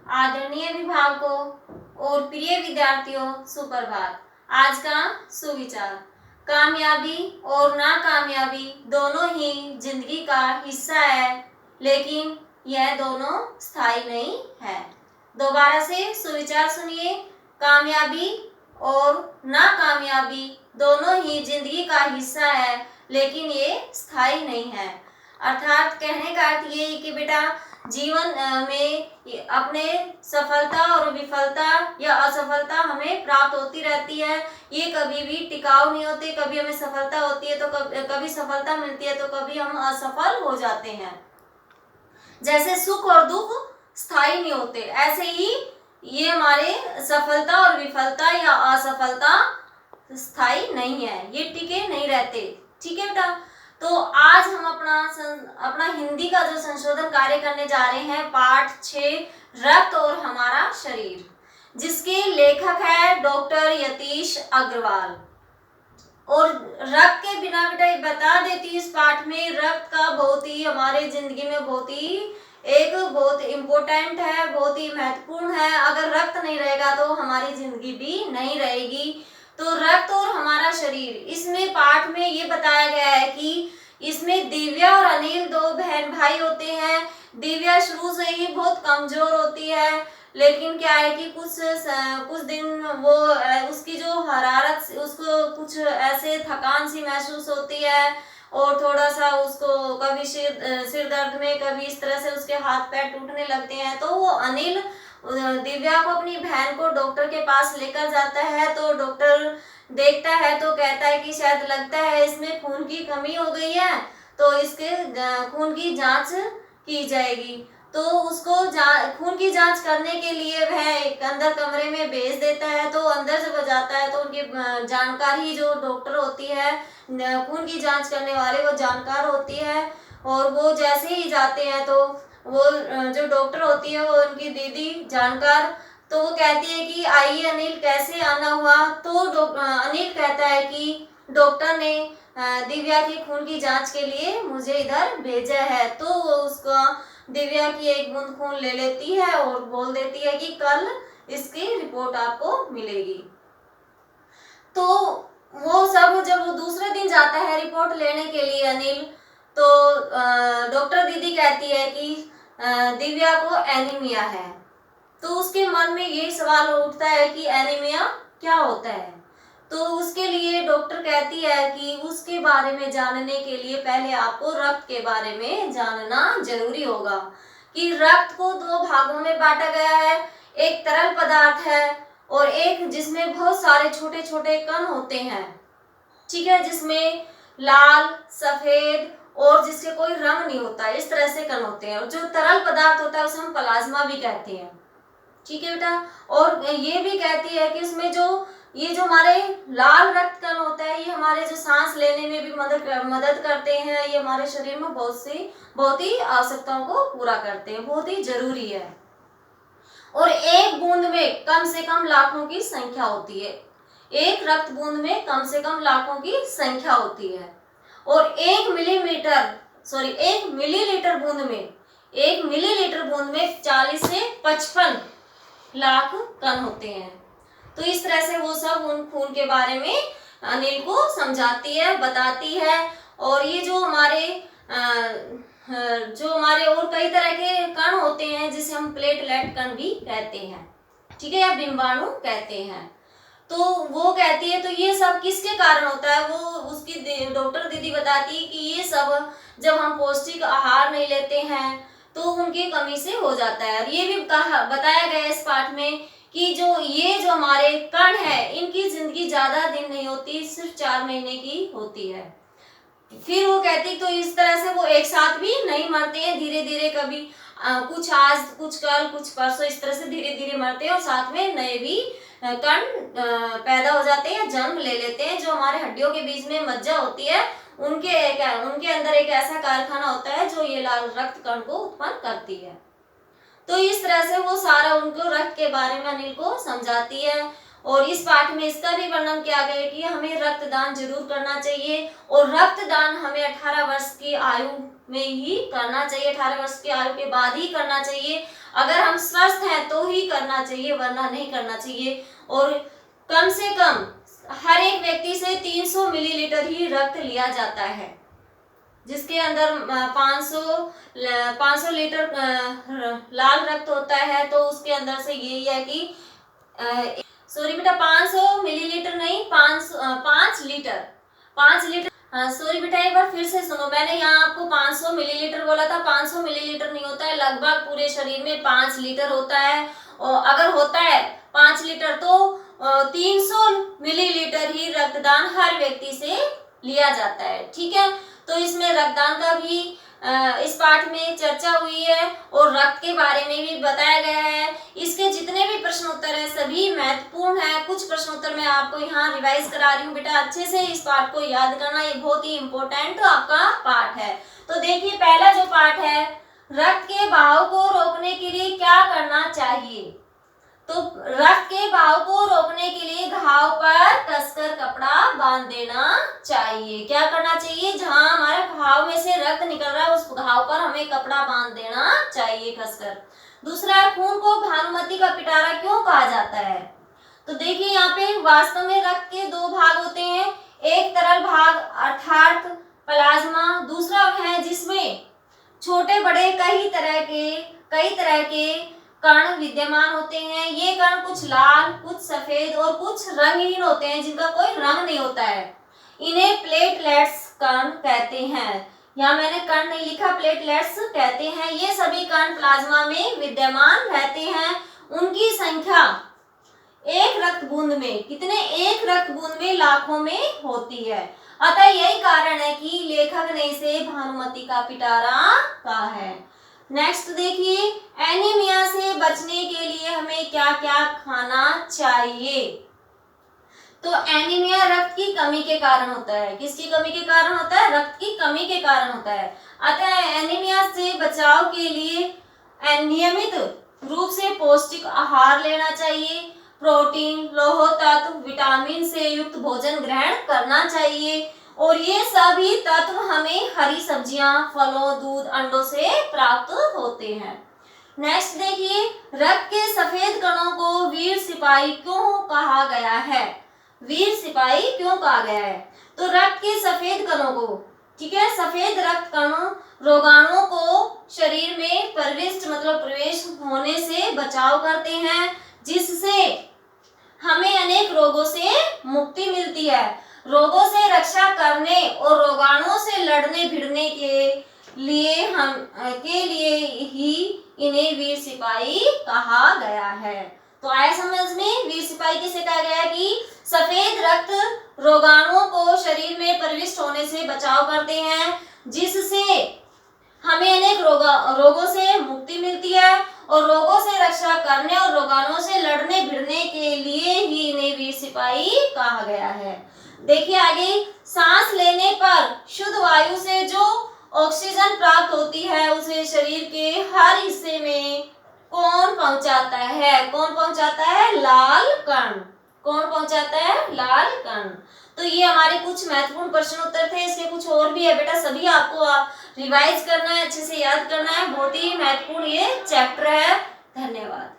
आदरणीय अभिभावकों और प्रिय विद्यार्थियों, सुप्रभात। आज का सुविचार, कामयाबी और नाकामयाबी दोनों ही जिंदगी का हिस्सा है, लेकिन यह दोनों स्थायी नहीं है। दोबारा से सुविचार सुनिए। कामयाबी और नाकामयाबी दोनों ही जिंदगी का हिस्सा है, लेकिन ये स्थायी नहीं है। अर्थात कहने का अर्थ ये है कि बेटा जीवन में अपने सफलता और विफलता या असफलता हमें प्राप्त होती रहती है। ये कभी भी टिकाऊ नहीं होते। कभी हमें सफलता होती है तो कभी सफलता मिलती है तो कभी हम असफल हो जाते हैं। जैसे सुख और दुख स्थायी नहीं होते, ऐसे ही ये हमारे सफलता और विफलता या असफलता स्थायी नहीं है, ये टिके नहीं रहते। ठीक है बेटा। तो आज हम अपना हिंदी का जो संशोधन कार्य करने जा रहे हैं, पाठ 6 रक्त और हमारा शरीर, जिसके लेखक है डॉक्टर यतीश अग्रवाल। और रक्त के बिना बेटा बता देती हूँ, इस पाठ में रक्त का बहुत ही हमारे जिंदगी में बहुत इम्पोर्टेंट है, बहुत ही महत्वपूर्ण है। अगर रक्त नहीं रहेगा तो हमारी जिंदगी भी नहीं रहेगी। तो रक्त और हमारा शरीर, इसमें पाठ में ये बताया गया है कि इसमें दिव्या और अनिल दो बहन भाई होते हैं। दिव्या शुरू से ही बहुत कमजोर होती है, लेकिन क्या है कि कुछ दिन वो उसकी जो हरारत, उसको कुछ ऐसे थकान सी महसूस होती है और थोड़ा सा उसको कभी सिर दर्द में, कभी इस तरह से उसके हाथ पैर टूटने लगते हैं। तो वो अनिल दिव्या को, अपनी बहन को डॉक्टर के पास लेकर जाता है। तो डॉक्टर देखता है तो कहता है कि शायद लगता है इसमें खून की कमी हो गई है, तो इसके खून की जांच की जाएगी। तो उसको खून की जांच करने के लिए वह एक अंदर कमरे में भेज देता है। तो अंदर जब जाता है तो उनकी जानकारी, जो डॉक्टर होती है खून की जांच करने वाले, वो जानकार होती है। और वो जैसे ही जाते हैं तो वो जो डॉक्टर होती है वो उनकी दीदी जानकार, तो वो कहती है कि आइए अनिल, कैसे आना हुआ। तो अनिल कहता है कि डॉक्टर ने दिव्या की खून की जांच के लिए मुझे इधर भेजा है। तो वो उसका दिव्या की एक बूंद खून ले लेती है और बोल देती है कि कल इसकी रिपोर्ट आपको मिलेगी। तो वो सब जब वो दूसरे दिन जाता है रिपोर्ट लेने के लिए अनिल, तो डॉक्टर दीदी कहती है कि दिव्या को एनीमिया है। तो उसके मन में ये सवाल उठता है कि एनीमिया क्या होता है। तो उसके लिए डॉक्टर कहती है कि उसके बारे में जानने के लिए पहले आपको रक्त के बारे में जानना जरूरी होगा। कि रक्त को 2 भागों में बांटा गया है, एक तरल पदार्थ है और एक जिसमें बहुत सारे छोटे छोटे कण होते हैं। ठीक है, जिसमें लाल, सफेद और जिसके कोई रंग नहीं होता, इस तरह से कण होते हैं। और जो तरल पदार्थ होता है उसे हम प्लाज्मा भी कहते हैं। ठीक है बेटा। और ये भी कहती है कि उसमें ये जो हमारे लाल रक्त कण होता है, ये हमारे जो सांस लेने में भी मदद करते हैं। ये हमारे शरीर में बहुत ही आवश्यकताओं को पूरा करते हैं, बहुत ही जरूरी है। और एक बूंद में कम से कम लाखों की संख्या होती है। एक रक्त बूंद में कम से कम लाखों की संख्या होती है। और 1 मिलीलीटर बूंद में 40 से 55 लाख कण होते हैं। तो इस तरह से वो सब उन खून के बारे में अनिल को समझाती है, बताती है। और ये जो हमारे और कई तरह के कण होते हैं, जिसे हम प्लेटलेट कण भी कहते हैं, ठीक है, या बिंबाणु कहते हैं। तो वो कहती है तो ये सब किसके कारण होता है, वो उसकी डॉक्टर दीदी बताती है कि ये सब जब हम पौष्टिक आहार नहीं लेते हैं तो उनकी कमी से हो जाता है। और ये भी बताया गया है इस पाठ में कि ये जो हमारे कण है, इनकी जिंदगी ज्यादा दिन नहीं होती, सिर्फ 4 महीने की होती है। फिर वो कहती तो इस तरह से वो एक साथ भी नहीं मरते हैं, धीरे धीरे कभी कुछ आज, कुछ कल, कुछ परसों, इस तरह से धीरे धीरे मरते हैं। और साथ में नए भी कण पैदा हो जाते हैं, जन्म ले लेते हैं। जो हमारे हड्डियों के बीच में मज्जा होती है, उनके अंदर एक ऐसा कारखाना होता है जो ये लाल रक्त कण को उत्पन्न करती है। तो इस तरह से वो सारा उनको रक्त के बारे में अनिल को समझाती है। और इस पाठ में इसका भी वर्णन किया गया है कि हमें रक्तदान जरूर करना चाहिए। और रक्तदान हमें 18 वर्ष की आयु में ही करना चाहिए, 18 वर्ष की आयु के बाद ही करना चाहिए। अगर हम स्वस्थ हैं तो ही करना चाहिए, वरना नहीं करना चाहिए। और कम से कम हर एक व्यक्ति से 300 मिलीलीटर ही रक्त लिया जाता है, जिसके अंदर 500 लीटर लाल रक्त होता है। तो उसके अंदर से यही है कि सॉरी बेटा, 500 मिलीलीटर नहीं, 5 लीटर, 5 लीटर। सॉरी बेटा, एक बार फिर से सुनो, मैंने यहाँ आपको 500 मिलीलीटर बोला था। 500 मिलीलीटर नहीं होता है, लगभग पूरे शरीर में 5 लीटर होता है। और अगर होता है 5 लीटर तो 300 मिलीलीटर ही रक्तदान हर व्यक्ति से लिया जाता है। ठीक है, तो इसमें रक्तदान का भी इस पाठ में चर्चा हुई है और रक्त के बारे में भी बताया गया है। इसके जितने भी प्रश्न उत्तर हैं सभी महत्वपूर्ण है। कुछ प्रश्न उत्तर मैं आपको यहाँ रिवाइज करा रही हूँ बेटा, अच्छे से इस पाठ को याद करना, ये बहुत ही इम्पोर्टेंट आपका पाठ है। तो देखिए, पहला जो पाठ है, रक्त के बहाव को रोकने के लिए क्या करना चाहिए। तो रक्त के बहाव को रोकने के लिए घाव पर कसकर कपड़ा बांध देना चाहिए। क्या करना चाहिए, जहां हमारे घाव में से रक्त निकल रहा है उस घाव पर हमें कपड़ा बांध देना चाहिए कसकर। दूसरा है, खून को भानुमति का पिटारा क्यों कहा जाता है। तो देखिए, यहाँ पे वास्तव में रक्त के 2 भाग होते हैं, एक तरल भाग अर्थात प्लाज्मा, दूसरा है जिसमें छोटे बड़े कई तरह के कण विद्यमान होते हैं। ये कण कुछ लाल, कुछ सफेद और कुछ रंगहीन होते हैं, जिनका कोई रंग नहीं होता है। इन्हें प्लेटलेट्स कण कहते हैं। यहाँ मैंने कण नहीं लिखा, प्लेटलेट्स कहते हैं। ये सभी कण प्लाज्मा में विद्यमान रहते हैं। उनकी संख्या एक रक्त बूंद में, कितने, एक रक्त बूंद में लाखों में होती है। अतः यही कारण है कि लेखक ने इसे भानुमति का पिटारा कहा है। नेक्स्ट देखिए, एनीमिया से बचने के लिए हमें क्या क्या खाना चाहिए। तो एनीमिया रक्त की कमी के कारण होता है। किसकी कमी के कारण होता है, रक्त की कमी के कारण होता है। अतः एनीमिया से बचाव के लिए नियमित रूप से पौष्टिक आहार लेना चाहिए। प्रोटीन, लौह तत्व, विटामिन से युक्त भोजन ग्रहण करना चाहिए। और ये सभी तत्व हमें हरी सब्जियां, फलों, दूध, अंडों से प्राप्त होते हैं। नेक्स्ट देखिए, रक्त के सफेद कणों को वीर सिपाही क्यों कहा गया है। वीर सिपाही क्यों कहा गया है, तो रक्त के सफेद कणों को, ठीक है, सफेद रक्त कणों रोगाणुओं को शरीर में प्रवेश होने से बचाव करते हैं, जिससे हमें अनेक रोगों से मुक्ति मिलती है। रोगों से रक्षा करने और रोगाणुओं से लड़ने भिड़ने के लिए ही इन्हें वीर सिपाही कहा गया है। तो आया समझ में, वीर सिपाही किसे कहा गया है कि सफेद रक्त रोगाणुओं को शरीर में प्रविष्ट होने से बचाव करते हैं, जिससे हमें अनेक रोगों से मुक्ति मिलती है। और रोगों से रक्षा करने और रोगाणुओं से लड़ने भिड़ने के लिए ही इन्हें वीर सिपाही कहा गया है। देखिए आगे, सांस लेने पर शुद्ध वायु से जो ऑक्सीजन प्राप्त होती है उसे शरीर के हर हिस्से में कौन पहुंचाता है। कौन पहुंचाता है, लाल कण। कौन पहुंचाता है, लाल कण। तो ये हमारे कुछ महत्वपूर्ण प्रश्न उत्तर थे। इसके कुछ और भी है बेटा, सभी आपको रिवाइज करना है, अच्छे से याद करना है। बहुत ही महत्वपूर्ण ये चैप्टर है। धन्यवाद।